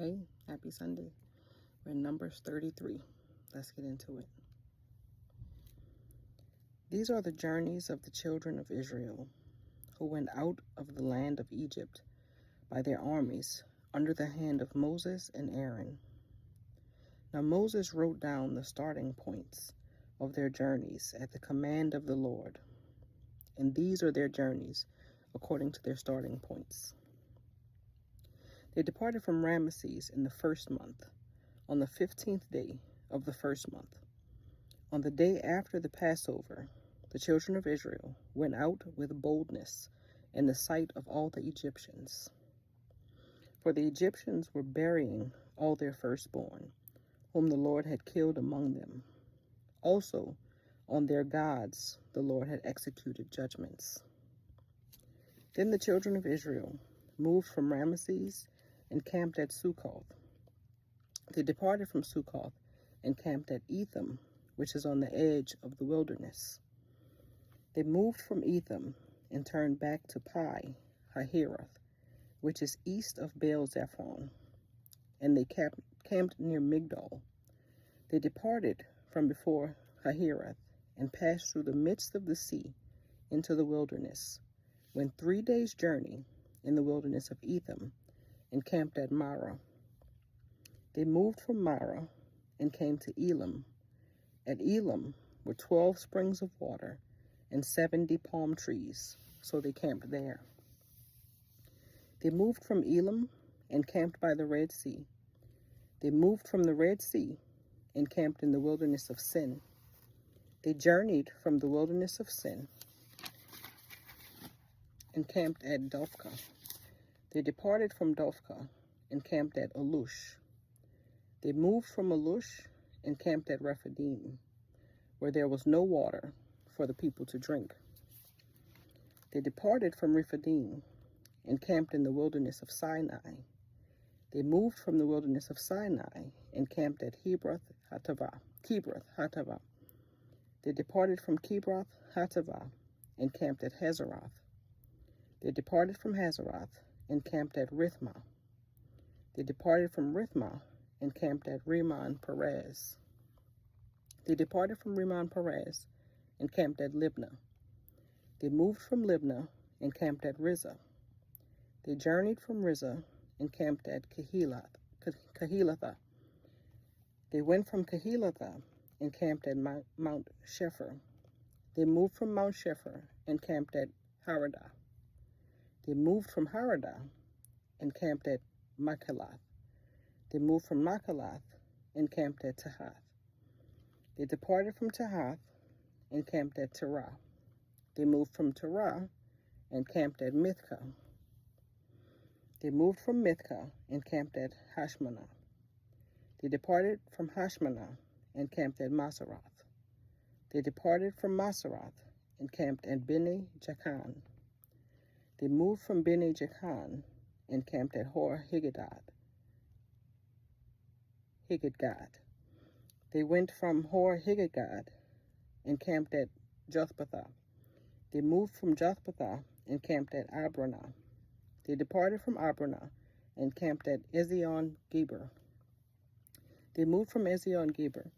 Hey, happy Sunday. We're in Numbers 33. Let's get into it. These are the journeys of the children of Israel, who went out of the land of Egypt by their armies, under the hand of Moses and Aaron. Now Moses wrote down the starting points of their journeys at the command of the Lord. And these are their journeys according to their starting points. They departed from Ramesses in the first month, on the 15th day of the first month. On the day after the Passover, the children of Israel went out with boldness in the sight of all the Egyptians. For the Egyptians were burying all their firstborn, whom the Lord had killed among them. Also, on their gods the Lord had executed judgments. Then the children of Israel moved from Ramesses and camped at Succoth. They departed from Succoth and camped at Etham, which is on the edge of the wilderness. They moved from Etham and turned back to Pi Hahiroth, which is east of Baal-zephon, and they camped near Migdol. They departed from before Hahiroth and passed through the midst of the sea into the wilderness, went 3 days' journey in the wilderness of Etham, and camped at Marah. They moved from Marah and came to Elim. At Elim were 12 springs of water and 70 palm trees, so they camped there. They moved from Elim and camped by the Red Sea. They moved from the Red Sea and camped in the wilderness of Sin. They journeyed from the wilderness of Sin and camped at Dophkah. They departed from Dophkah and camped at Alush. They moved from Alush and camped at Rephidim, where there was no water for the people to drink. They departed from Rephidim and camped in the wilderness of Sinai. They moved from the wilderness of Sinai and camped at Kibroth Hattaavah. They departed from Kibroth Hattaavah and camped at Hazeroth. They departed from Hazeroth and camped at Rithmah. They departed from Rithmah and camped at Rimmon Perez. They departed from Rimmon Perez and camped at Libnah. They moved from Libnah and camped at Rizah. They journeyed from Rizah and camped at Kehilatha. They went from Kehilatha and camped at Mount Shepher. They moved from Mount Shepher and camped at Haradah. They moved from Haradah and camped at Machalath. They moved from Machalath and camped at Tahath. They departed from Tahath and camped at Terah. They moved from Terah and camped at Mithkah. They moved from Mithkah and camped at Hashmanah. They departed from Hashmanah and camped at Maseroth. They departed from Maseroth and camped at Bene Jaakan. They moved from Bene Jaakan and camped at Hor Hagidgad. They went from Hor Hagidgad and camped at Jothbatha. They moved from Jothbatha and camped at Abranah. They departed from Abranah and camped at Ezion-Geber. They moved from Ezion-Geber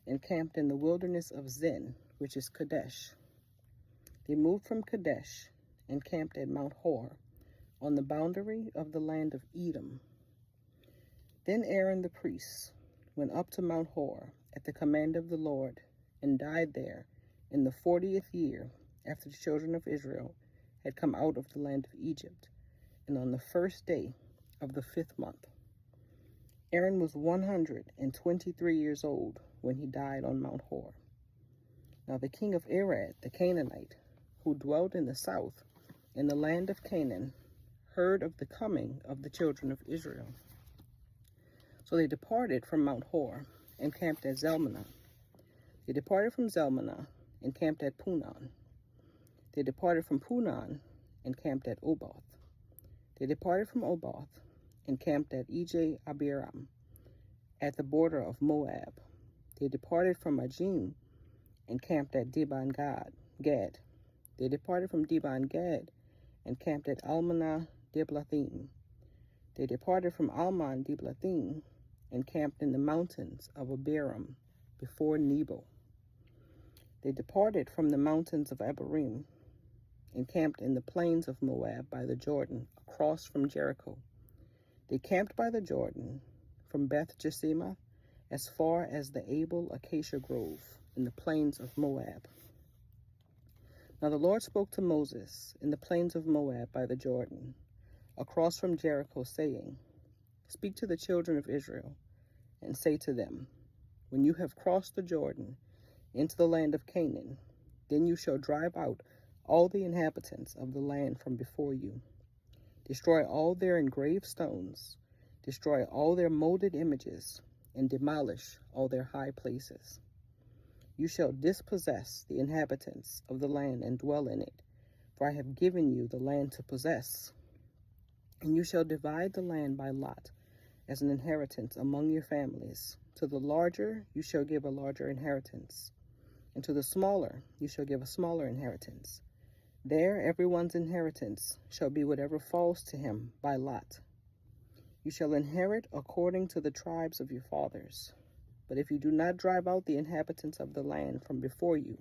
and camped in the wilderness of Zin, which is Kadesh. They moved from Kadesh and camped at Mount Hor, on the boundary of the land of Edom. Then Aaron the priest went up to Mount Hor at the command of the Lord, and died there in the 40th year after the children of Israel had come out of the land of Egypt, and on the first day of the 5th month. Aaron was 123 years old when he died on Mount Hor. Now the king of Arad, the Canaanite, who dwelt in the south, in the land of Canaan, heard of the coming of the children of Israel. So they departed from Mount Hor and camped at Zalmanah. They departed from Zalmanah and camped at Punon. They departed from Punon and camped at Oboth. They departed from Oboth and camped at Ije-Abiram, at the border of Moab. They departed from Ajim and camped at Dibon-Gad. They departed from Dibon-Gad and camped at Almanah Diblathim. They departed from Almon Diblathim and camped in the mountains of Abiram before Nebo. They departed from the mountains of Abiram and camped in the plains of Moab by the Jordan, across from Jericho. They camped by the Jordan from Beth Jeshimah as far as the Abel Acacia Grove in the plains of Moab. Now the Lord spoke to Moses in the plains of Moab by the Jordan, across from Jericho, saying, Speak to the children of Israel, and say to them, When you have crossed the Jordan into the land of Canaan, then you shall drive out all the inhabitants of the land from before you. Destroy all their engraved stones, destroy all their molded images, and demolish all their high places. You shall dispossess the inhabitants of the land and dwell in it, for I have given you the land to possess. And you shall divide the land by lot as an inheritance among your families. To the larger you shall give a larger inheritance, and to the smaller you shall give a smaller inheritance. There everyone's inheritance shall be whatever falls to him by lot. You shall inherit according to the tribes of your fathers. But if you do not drive out the inhabitants of the land from before you,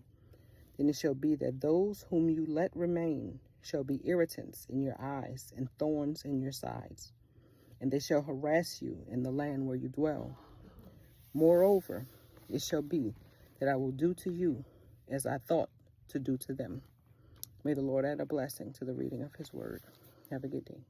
then it shall be that those whom you let remain shall be irritants in your eyes and thorns in your sides, and they shall harass you in the land where you dwell. Moreover, it shall be that I will do to you as I thought to do to them. May the Lord add a blessing to the reading of his word. Have a good day.